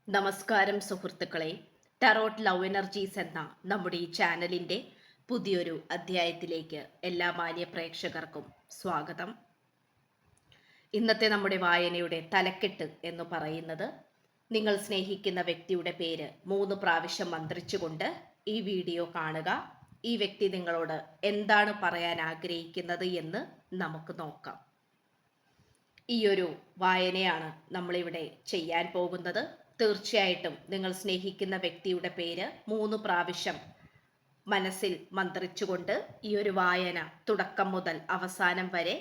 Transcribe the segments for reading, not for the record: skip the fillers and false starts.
നമസ്കാരം സുഹൃത്തുക്കളെ. Tarot love energies എന്ന നമ്മുടെ ഈ ചാനലിൻ്റെ പുതിയൊരു അധ്യായത്തിലേക്ക് എല്ലാ മാന്യ പ്രേക്ഷകർക്കും സ്വാഗതം. ഇന്നത്തെ നമ്മുടെ വായനയുടെ തലക്കെട്ട് എന്ന് പറയുന്നത്, നിങ്ങൾ സ്നേഹിക്കുന്ന വ്യക്തിയുടെ പേര് 3 പ്രാവശ്യം മന്ത്രിച്ചുകൊണ്ട് ഈ വീഡിയോ കാണുക. ഈ വ്യക്തി നിങ്ങളോട് എന്താണ് പറയാൻ ആഗ്രഹിക്കുന്നത് എന്ന് നമുക്ക് നോക്കാം. ഈ ഒരു വായനയാണ് നമ്മളിവിടെ ചെയ്യാൻ പോകുന്നത്. തീർച്ചയായിട്ടും നിങ്ങൾ സ്നേഹിക്കുന്ന വ്യക്തിയുടെ പേര് 3 പ്രാവശ്യം മനസ്സിൽ മന്ത്രിച്ചുകൊണ്ട് ഈ ഒരു വായന തുടക്കം മുതൽ അവസാനം വരെ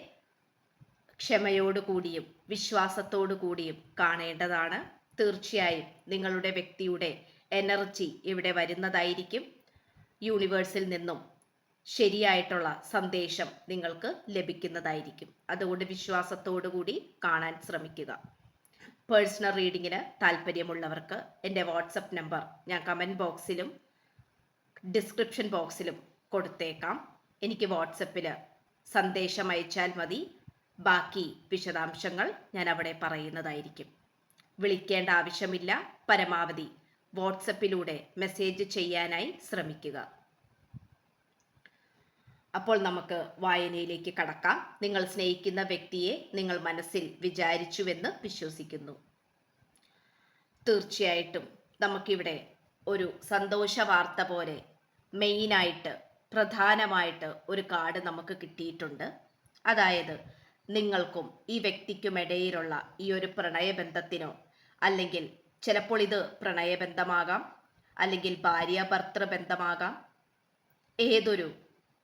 ക്ഷമയോടുകൂടിയും വിശ്വാസത്തോടു കൂടിയും കാണേണ്ടതാണ്. തീർച്ചയായും നിങ്ങളുടെ വ്യക്തിയുടെ എനർജി ഇവിടെ വരുന്നതായിരിക്കും. യൂണിവേഴ്സിൽ നിന്നും ശരിയായിട്ടുള്ള സന്ദേശം നിങ്ങൾക്ക് ലഭിക്കുന്നതായിരിക്കും. അതുകൊണ്ട് വിശ്വാസത്തോടു കൂടി കാണാൻ ശ്രമിക്കുക. പേഴ്സണൽ റീഡിങ്ങിന് താല്പര്യമുള്ളവർക്ക് എൻ്റെ വാട്സപ്പ് നമ്പർ ഞാൻ കമൻറ്റ് ബോക്സിലും ഡിസ്ക്രിപ്ഷൻ ബോക്സിലും കൊടുത്തേക്കാം. എനിക്ക് വാട്സപ്പിൽ സന്ദേശം അയച്ചാൽ മതി. ബാക്കി വിശദാംശങ്ങൾ ഞാൻ അവിടെ പറയുന്നതായിരിക്കും. വിളിക്കേണ്ട ആവശ്യമില്ല. പരമാവധി വാട്സപ്പിലൂടെ മെസ്സേജ് ചെയ്യാനായി ശ്രമിക്കുക. അപ്പോൾ നമുക്ക് വായനയിലേക്ക് കടക്കാം. നിങ്ങൾ സ്നേഹിക്കുന്ന വ്യക്തിയെ നിങ്ങൾ മനസ്സിൽ വിചാരിച്ചുവെന്ന് വിശ്വസിക്കുന്നു. തീർച്ചയായിട്ടും നമുക്കിവിടെ ഒരു സന്തോഷ വാർത്ത പോലെ മെയിനായിട്ട് പ്രധാനമായിട്ട് ഒരു കാർഡ് നമുക്ക് കിട്ടിയിട്ടുണ്ട്. അതായത് നിങ്ങൾക്കും ഈ വ്യക്തിക്കുമിടയിലുള്ള ഈ ഒരു പ്രണയബന്ധത്തിനോ, അല്ലെങ്കിൽ ചിലപ്പോൾ ഇത് പ്രണയബന്ധമാകാം, അല്ലെങ്കിൽ ഭാര്യ ബന്ധമാകാം, ഏതൊരു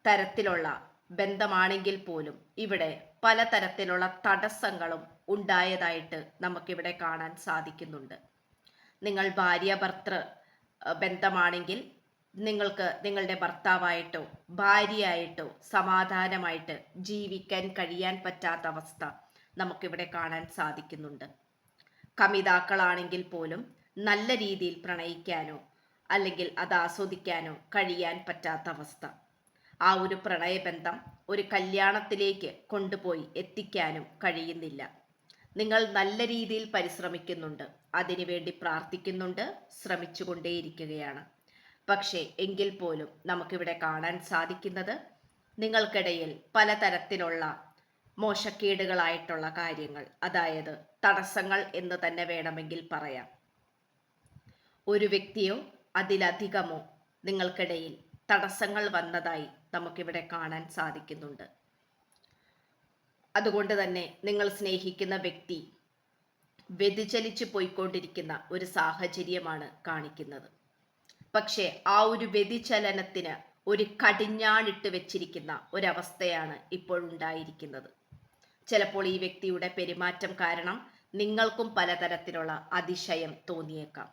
തരത്തിലുള്ള ബന്ധമാണെങ്കിൽ പോലും ഇവിടെ പലതരത്തിലുള്ള തടസ്സങ്ങളും ഉണ്ടായതായിട്ട് നമുക്കിവിടെ കാണാൻ സാധിക്കുന്നുണ്ട്. നിങ്ങൾ ഭാര്യ ബന്ധമാണെങ്കിൽ നിങ്ങൾക്ക് നിങ്ങളുടെ ഭർത്താവായിട്ടോ ഭാര്യയായിട്ടോ സമാധാനമായിട്ട് ജീവിക്കാൻ കഴിയാൻ പറ്റാത്ത അവസ്ഥ നമുക്കിവിടെ കാണാൻ സാധിക്കുന്നുണ്ട്. കമിതാക്കളാണെങ്കിൽ പോലും നല്ല രീതിയിൽ പ്രണയിക്കാനോ അല്ലെങ്കിൽ അത് ആസ്വദിക്കാനോ കഴിയാൻ പറ്റാത്ത അവസ്ഥ. ആ ഒരു പ്രണയബന്ധം ഒരു കല്യാണത്തിലേക്ക് കൊണ്ടുപോയി എത്തിക്കാനും കഴിയുന്നില്ല. നിങ്ങൾ നല്ല രീതിയിൽ പരിശ്രമിക്കുന്നുണ്ട്, അതിനുവേണ്ടി പ്രാർത്ഥിക്കുന്നുണ്ട്, ശ്രമിച്ചുകൊണ്ടേയിരിക്കുകയാണ്. പക്ഷേ എങ്കിൽ പോലും നമുക്കിവിടെ കാണാൻ സാധിക്കുന്നത്, നിങ്ങൾക്കിടയിൽ പലതരത്തിലുള്ള മോശക്കേടുകളായിട്ടുള്ള കാര്യങ്ങൾ, അതായത് തടസ്സങ്ങൾ എന്ന് തന്നെ വേണമെങ്കിൽ പറയാം. ഒരു വ്യക്തിയോ അതിലധികമോ നിങ്ങൾക്കിടയിൽ തടസ്സങ്ങൾ വന്നതായി നമുക്കിവിടെ കാണാൻ സാധിക്കുന്നുണ്ട്. അതുകൊണ്ട് തന്നെ നിങ്ങൾ സ്നേഹിക്കുന്ന വ്യക്തി വ്യതിചലിച്ചു പോയിക്കൊണ്ടിരിക്കുന്ന ഒരു സാഹചര്യമാണ് കാണിക്കുന്നത്. പക്ഷേ ആ ഒരു വ്യതിചലനത്തിന് ഒരു കടിഞ്ഞാണിട്ട് വെച്ചിരിക്കുന്ന ഒരവസ്ഥയാണ് ഇപ്പോഴുണ്ടായിരിക്കുന്നത്. ചിലപ്പോൾ ഈ വ്യക്തിയുടെ പെരുമാറ്റം കാരണം നിങ്ങൾക്കും പലതരത്തിലുള്ള അതിശയം തോന്നിയേക്കാം.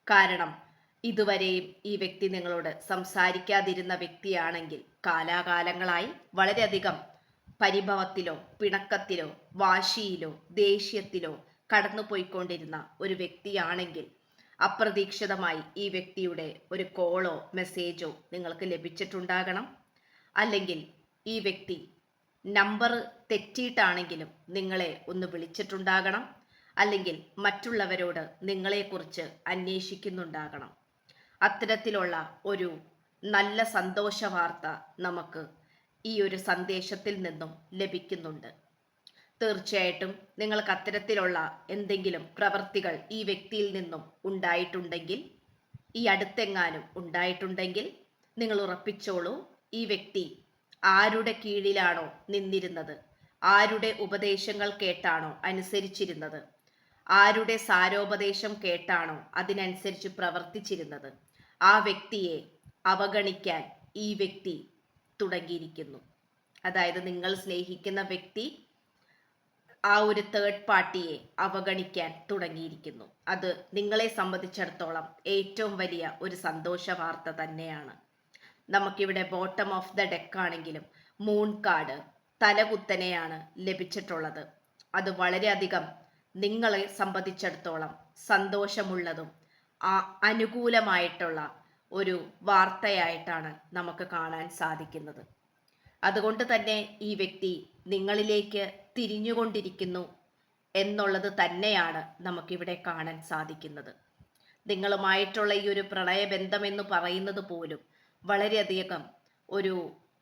കാരണം ഇതുവരെയും ഈ വ്യക്തി നിങ്ങളോട് സംസാരിക്കാതിരുന്ന വ്യക്തിയാണെങ്കിൽ കാലാകാലങ്ങളായി വളരെയധികം പരിഭവത്തിലോ പിണക്കത്തിലോ വാശിയിലോ ദേഷ്യത്തിലോ കടന്നുപോയിക്കൊണ്ടിരുന്ന ഒരു വ്യക്തിയാണെങ്കിൽ അപ്രതീക്ഷിതമായി ഈ വ്യക്തിയുടെ ഒരു കോളോ മെസ്സേജോ നിങ്ങൾക്ക് ലഭിച്ചിട്ടുണ്ടാകണം. അല്ലെങ്കിൽ ഈ വ്യക്തി നമ്പർ തെറ്റിയിട്ടാണെങ്കിലും നിങ്ങളെ ഒന്ന് വിളിച്ചിട്ടുണ്ടാകണം. അല്ലെങ്കിൽ മറ്റുള്ളവരോട് നിങ്ങളെക്കുറിച്ച് അന്വേഷിക്കുന്നുണ്ടാകണം. അത്തരത്തിലുള്ള ഒരു നല്ല സന്തോഷ വാർത്ത നമുക്ക് ഈ ഒരു സന്ദേശത്തിൽ നിന്നും ലഭിക്കുന്നുണ്ട്. തീർച്ചയായിട്ടും നിങ്ങൾക്ക് അത്തരത്തിലുള്ള എന്തെങ്കിലും പ്രവൃത്തികൾ ഈ വ്യക്തിയിൽ നിന്നും ഉണ്ടായിട്ടുണ്ടെങ്കിൽ, ഈ അടുത്തെങ്ങാനും ഉണ്ടായിട്ടുണ്ടെങ്കിൽ നിങ്ങൾ ഉറപ്പിച്ചോളൂ, ഈ വ്യക്തി ആരുടെ കീഴിലാണോ നിന്നിരുന്നത്, ആരുടെ ഉപദേശങ്ങൾ കേട്ടാണോ അനുസരിച്ചിരുന്നത്, ആരുടെ സാരോപദേശം കേട്ടാണോ അതിനനുസരിച്ച് പ്രവർത്തിച്ചിരുന്നത്, ആ വ്യക്തിയെ അവഗണിക്കാൻ ഈ വ്യക്തി തുടങ്ങിയിരിക്കുന്നു. അതായത് നിങ്ങൾ സ്നേഹിക്കുന്ന വ്യക്തി ആ ഒരു തേർഡ് പാർട്ടിയെ അവഗണിക്കാൻ തുടങ്ങിയിരിക്കുന്നു. അത് നിങ്ങളെ സംബന്ധിച്ചിടത്തോളം ഏറ്റവും വലിയ ഒരു സന്തോഷ വാർത്ത തന്നെയാണ്. നമുക്കിവിടെ ബോട്ടം ഓഫ് ദ ഡെക്ക് ആണെങ്കിലും മൂൺ കാർഡ് തലകുത്തനെയാണ് ലഭിച്ചിട്ടുള്ളത്. അത് വളരെയധികം നിങ്ങളെ സംബന്ധിച്ചിടത്തോളം സന്തോഷമുള്ളതും അനുകൂലമായിട്ടുള്ള ഒരു വാർത്തയായിട്ടാണ് നമുക്ക് കാണാൻ സാധിക്കുന്നത്. അതുകൊണ്ട് തന്നെ ഈ വ്യക്തി നിങ്ങളിലേക്ക് തിരിഞ്ഞുകൊണ്ടിരിക്കുന്നു എന്നുള്ളത് തന്നെയാണ് നമുക്കിവിടെ കാണാൻ സാധിക്കുന്നത്. നിങ്ങളുമായിട്ടുള്ള ഈ ഒരു പ്രണയബന്ധം എന്ന് പറയുന്നത് പോലും വളരെയധികം ഒരു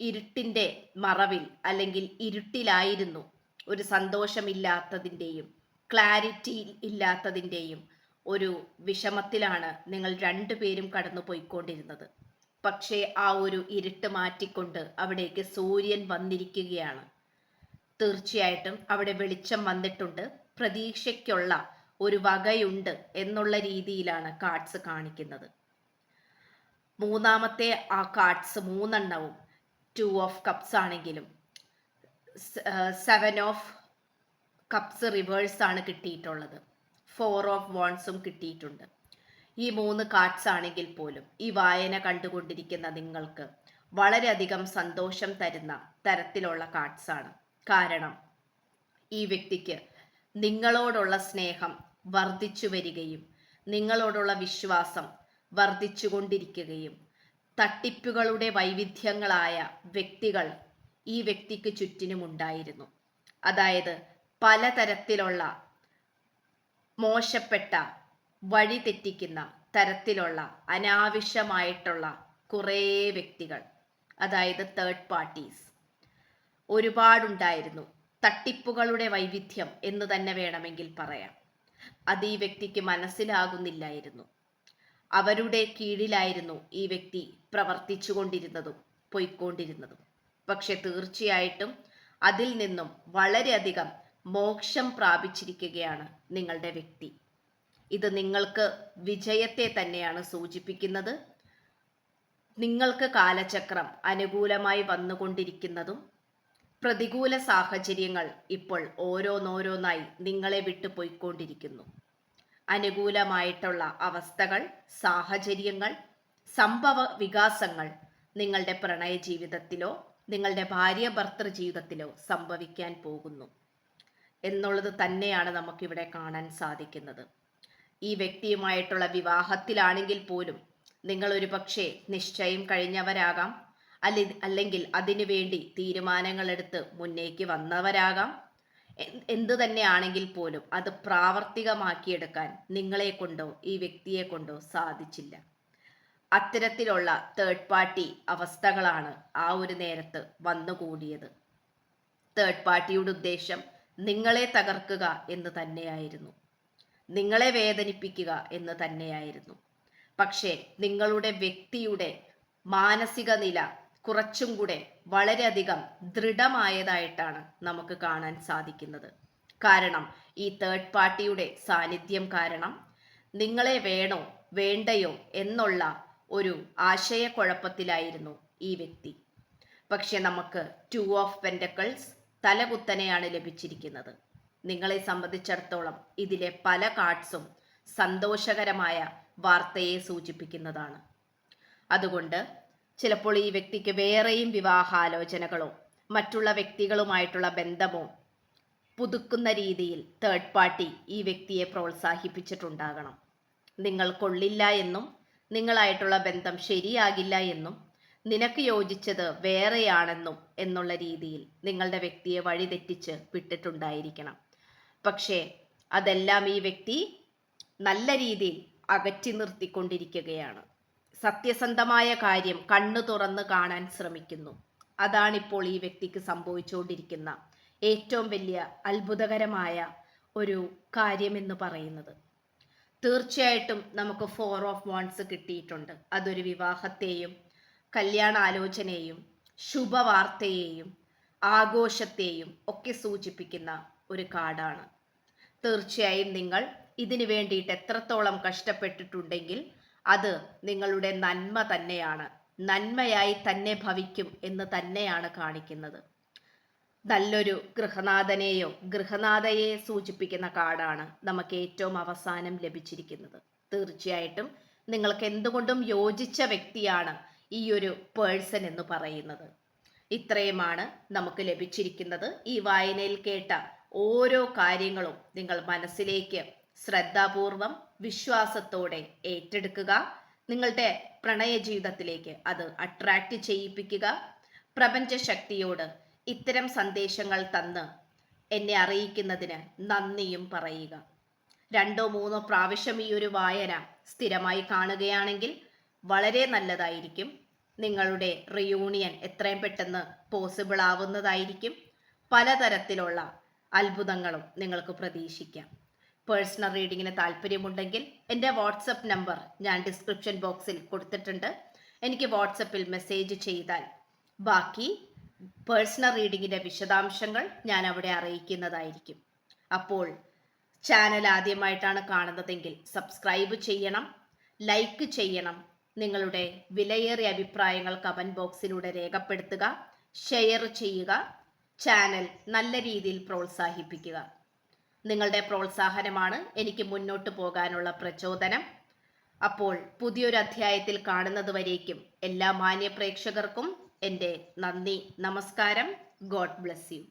ഇരുട്ടിൻ്റെ മറവിൽ അല്ലെങ്കിൽ ഇരുട്ടിലായിരുന്നു. ഒരു സന്തോഷമില്ലാത്തതിൻ്റെയും ക്ലാരിറ്റി ഇല്ലാത്തതിൻ്റെയും ഒരു വിഷമത്തിലാണ് നിങ്ങൾ രണ്ടുപേരും കടന്നു പോയിക്കൊണ്ടിരുന്നത്. പക്ഷേ ആ ഒരു ഇരുട്ട് മാറ്റിക്കൊണ്ട് അവിടേക്ക് സൂര്യൻ വന്നിരിക്കുകയാണ്. തീർച്ചയായിട്ടും അവിടെ വെളിച്ചം വന്നിട്ടുണ്ട്, പ്രതീക്ഷയ്ക്കുള്ള ഒരു വകയുണ്ട് എന്നുള്ള രീതിയിലാണ് കാർഡ്സ് കാണിക്കുന്നത്. മൂന്നാമത്തെ ആ കാർഡ്സ് മൂന്നെണ്ണവും 2 ഓഫ് കപ്സ് ആണെങ്കിലും 7 ഓഫ് കപ്സ് റിവേഴ്സ് ആണ് കിട്ടിയിട്ടുള്ളത്. 4 ഓഫ് വാൺസും കിട്ടിയിട്ടുണ്ട്. ഈ 3 കാർഡ്സ് ആണെങ്കിൽ പോലും ഈ വായന കണ്ടുകൊണ്ടിരിക്കുന്ന നിങ്ങൾക്ക് വളരെയധികം സന്തോഷം തരുന്ന തരത്തിലുള്ള കാർഡ്സ് ആണ്. കാരണം ഈ വ്യക്തിക്ക് നിങ്ങളോടുള്ള സ്നേഹം വർദ്ധിച്ചു വരികയും നിങ്ങളോടുള്ള വിശ്വാസം വർദ്ധിച്ചുകൊണ്ടിരിക്കുകയും തട്ടിപ്പുകളുടെ വൈവിധ്യങ്ങളായ വ്യക്തികൾ ഈ വ്യക്തിക്ക് ചുറ്റിനുമുണ്ടായിരുന്നു. അതായത് പലതരത്തിലുള്ള മോശപ്പെട്ട വഴി തെറ്റിക്കുന്ന തരത്തിലുള്ള അനാവശ്യമായിട്ടുള്ള കുറേ വ്യക്തികൾ, അതായത് തേർഡ് പാർട്ടീസ് ഒരുപാടുണ്ടായിരുന്നു. തട്ടിപ്പുകളുടെ വൈവിധ്യം എന്ന് തന്നെ വേണമെങ്കിൽ പറയാം. അത് ഈ വ്യക്തിക്ക് മനസ്സിലാകുന്നില്ലായിരുന്നു. അവരുടെ കീഴിലായിരുന്നു ഈ വ്യക്തി പ്രവർത്തിച്ചു കൊണ്ടിരുന്നതും പോയിക്കൊണ്ടിരുന്നതും. പക്ഷെ തീർച്ചയായിട്ടും അതിൽ നിന്നും വളരെയധികം മോക്ഷം പ്രാപിച്ചിരിക്കുകയാണ് നിങ്ങളുടെ വ്യക്തി. ഇത് നിങ്ങൾക്ക് വിജയത്തെ തന്നെയാണ് സൂചിപ്പിക്കുന്നത്. നിങ്ങൾക്ക് കാലചക്രം അനുകൂലമായി വന്നുകൊണ്ടിരിക്കുന്നതും പ്രതികൂല സാഹചര്യങ്ങൾ ഇപ്പോൾ ഓരോന്നോരോന്നായി നിങ്ങളെ വിട്ടു പോയിക്കൊണ്ടിരിക്കുന്നു. അനുകൂലമായിട്ടുള്ള അവസ്ഥകൾ, സാഹചര്യങ്ങൾ, സംഭവ വികാസങ്ങൾ നിങ്ങളുടെ പ്രണയ ജീവിതത്തിലോ നിങ്ങളുടെ ഭാര്യ ഭർത്തൃ ജീവിതത്തിലോ സംഭവിക്കാൻ പോകുന്നു എന്നുള്ളത് തന്നെയാണ് നമുക്കിവിടെ കാണാൻ സാധിക്കുന്നത്. ഈ വ്യക്തിയുമായിട്ടുള്ള വിവാഹത്തിലാണെങ്കിൽ പോലും നിങ്ങൾ ഒരു പക്ഷേ നിശ്ചയം കഴിഞ്ഞവരാകാം, അല്ലെങ്കിൽ അതിനുവേണ്ടി തീരുമാനങ്ങളെടുത്ത് മുന്നേക്ക് വന്നവരാകാം. എന്തു തന്നെയാണെങ്കിൽ പോലും അത് പ്രാവർത്തികമാക്കിയെടുക്കാൻ നിങ്ങളെ കൊണ്ടോ ഈ വ്യക്തിയെ കൊണ്ടോ സാധിച്ചില്ല. അത്തരത്തിലുള്ള തേർഡ് പാർട്ടി അവസ്ഥകളാണ് ആ ഒരു നേരത്ത് വന്നുകൂടിയത്. തേർഡ് പാർട്ടിയുടെ ഉദ്ദേശം നിങ്ങളെ തകർക്കുക എന്ന് തന്നെയായിരുന്നു, നിങ്ങളെ വേദനിപ്പിക്കുക എന്ന് തന്നെയായിരുന്നു. പക്ഷേ നിങ്ങളുടെ വ്യക്തിയുടെ മാനസിക നില കുറച്ചും കൂടെ വളരെയധികം ദൃഢമായതായിട്ടാണ് നമുക്ക് കാണാൻ സാധിക്കുന്നത്. കാരണം ഈ തേർഡ് പാർട്ടിയുടെ സാന്നിധ്യം കാരണം നിങ്ങളെ വേണോ വേണ്ടയോ എന്നുള്ള ഒരു ആശയക്കുഴപ്പത്തിലായിരുന്നു ഈ വ്യക്തി. പക്ഷെ നമുക്ക് 2 ഓഫ് പെന്റക്കിൾസ് തലകുത്തനെയാണ് ലഭിച്ചിരിക്കുന്നത്. നിങ്ങളെ സംബന്ധിച്ചിടത്തോളം ഇതിലെ പല കാർഡ്സും സന്തോഷകരമായ വാർത്തയെ സൂചിപ്പിക്കുന്നതാണ്. അതുകൊണ്ട് ചിലപ്പോൾ ഈ വ്യക്തിക്ക് വേറെയും വിവാഹാലോചനകളോ മറ്റുള്ള വ്യക്തികളുമായിട്ടുള്ള ബന്ധമോ പുതുക്കുന്ന രീതിയിൽ തേർഡ് പാർട്ടി ഈ വ്യക്തിയെ പ്രോത്സാഹിപ്പിച്ചിട്ടുണ്ടാകണം. നിങ്ങൾ കൊള്ളില്ല എന്നും നിങ്ങളായിട്ടുള്ള ബന്ധം ശരിയാകില്ല എന്നും നിനക്ക് യോജിച്ചത് വേറെയാണെന്നും എന്നുള്ള രീതിയിൽ നിങ്ങളുടെ വ്യക്തിയെ വഴിതെറ്റിച്ച് വിട്ടിട്ടുണ്ടായിരിക്കണം. പക്ഷേ അതെല്ലാം ഈ വ്യക്തി നല്ല രീതിയിൽ അകറ്റി നിർത്തിക്കൊണ്ടിരിക്കുകയാണ്. സത്യസന്ധമായ കാര്യം കണ്ണു തുറന്ന് കാണാൻ ശ്രമിക്കുന്നു. അതാണിപ്പോൾ ഈ വ്യക്തിക്ക് സംഭവിച്ചുകൊണ്ടിരിക്കുന്ന ഏറ്റവും വലിയ അത്ഭുതകരമായ ഒരു കാര്യമെന്ന് പറയുന്നത്. തീർച്ചയായിട്ടും നമുക്ക് 4 ഓഫ് വാൺസ് കിട്ടിയിട്ടുണ്ട്. അതൊരു വിവാഹത്തെയും കല്യാണാലോചനയെയും ശുഭവാർത്തയെയും ആഘോഷത്തെയും ഒക്കെ സൂചിപ്പിക്കുന്ന ഒരു കാർഡാണ്. തീർച്ചയായും നിങ്ങൾ ഇതിനു വേണ്ടിയിട്ട് എത്രത്തോളം കഷ്ടപ്പെട്ടിട്ടുണ്ടെങ്കിൽ അത് നിങ്ങളുടെ നന്മ തന്നെയാണ്, നന്മയായി തന്നെ ഭവിക്കും എന്ന് തന്നെയാണ് കാണിക്കുന്നത്. നല്ലൊരു ഗൃഹനാഥനെയോ ഗൃഹനാഥയെ സൂചിപ്പിക്കുന്ന കാർഡാണ് നമുക്ക് ഏറ്റവും അവസാനം ലഭിച്ചിരിക്കുന്നത്. തീർച്ചയായിട്ടും നിങ്ങൾക്ക് എന്തുകൊണ്ടും യോജിച്ച വ്യക്തിയാണ് ഈ ഒരു പേഴ്സൺ എന്ന് പറയുന്നത്. ഇത്രയുമാണ് നമുക്ക് ലഭിച്ചിരിക്കുന്നത്. ഈ വായനയിൽ കേട്ട ഓരോ കാര്യങ്ങളും നിങ്ങൾ മനസ്സിലേക്ക് ശ്രദ്ധാപൂർവം വിശ്വാസത്തോടെ ഏറ്റെടുക്കുക. നിങ്ങളുടെ പ്രണയ ജീവിതത്തിലേക്ക് അത് അട്രാക്റ്റ് ചെയ്യിപ്പിക്കുക. പ്രപഞ്ച ശക്തിയോട് ഇത്തരം സന്ദേശങ്ങൾ തന്ന് എന്നെ അറിയിക്കുന്നതിന് നന്ദിയും പറയുക. 2-3 പ്രാവശ്യം ഈ ഒരു വായന സ്ഥിരമായി കാണുകയാണെങ്കിൽ വളരെ നല്ലതായിരിക്കും. നിങ്ങളുടെ റിയൂണിയൻ എത്രയും പെട്ടെന്ന് പോസിബിൾ ആവുന്നതായിരിക്കും. പലതരത്തിലുള്ള അത്ഭുതങ്ങളും നിങ്ങൾക്ക് പ്രതീക്ഷിക്കാം. പേഴ്സണൽ റീഡിങ്ങിന് താല്പര്യമുണ്ടെങ്കിൽ എൻ്റെ വാട്സപ്പ് നമ്പർ ഞാൻ ഡിസ്ക്രിപ്ഷൻ ബോക്സിൽ കൊടുത്തിട്ടുണ്ട്. എനിക്ക് വാട്സപ്പിൽ മെസ്സേജ് ചെയ്താൽ ബാക്കി പേഴ്സണൽ റീഡിങ്ങിൻ്റെ വിശദാംശങ്ങൾ ഞാൻ അവിടെ അറിയിക്കുന്നതായിരിക്കും. അപ്പോൾ ചാനൽ ആദ്യമായിട്ടാണ് കാണുന്നതെങ്കിൽ സബ്സ്ക്രൈബ് ചെയ്യണം, ലൈക്ക് ചെയ്യണം, നിങ്ങളുടെ വിലയേറിയ അഭിപ്രായങ്ങൾ കമൻറ്റ് ബോക്സിലൂടെ രേഖപ്പെടുത്തുക, ഷെയർ ചെയ്യുക, ചാനൽ നല്ല രീതിയിൽ പ്രോത്സാഹിപ്പിക്കുക. നിങ്ങളുടെ പ്രോത്സാഹനമാണ് എനിക്ക് മുന്നോട്ട് പോകാനുള്ള പ്രചോദനം. അപ്പോൾ പുതിയൊരു അധ്യായത്തിൽ കാണുന്നത് വരേക്കും എല്ലാ മാന്യ പ്രേക്ഷകർക്കും എൻ്റെ നന്ദി, നമസ്കാരം. God bless you.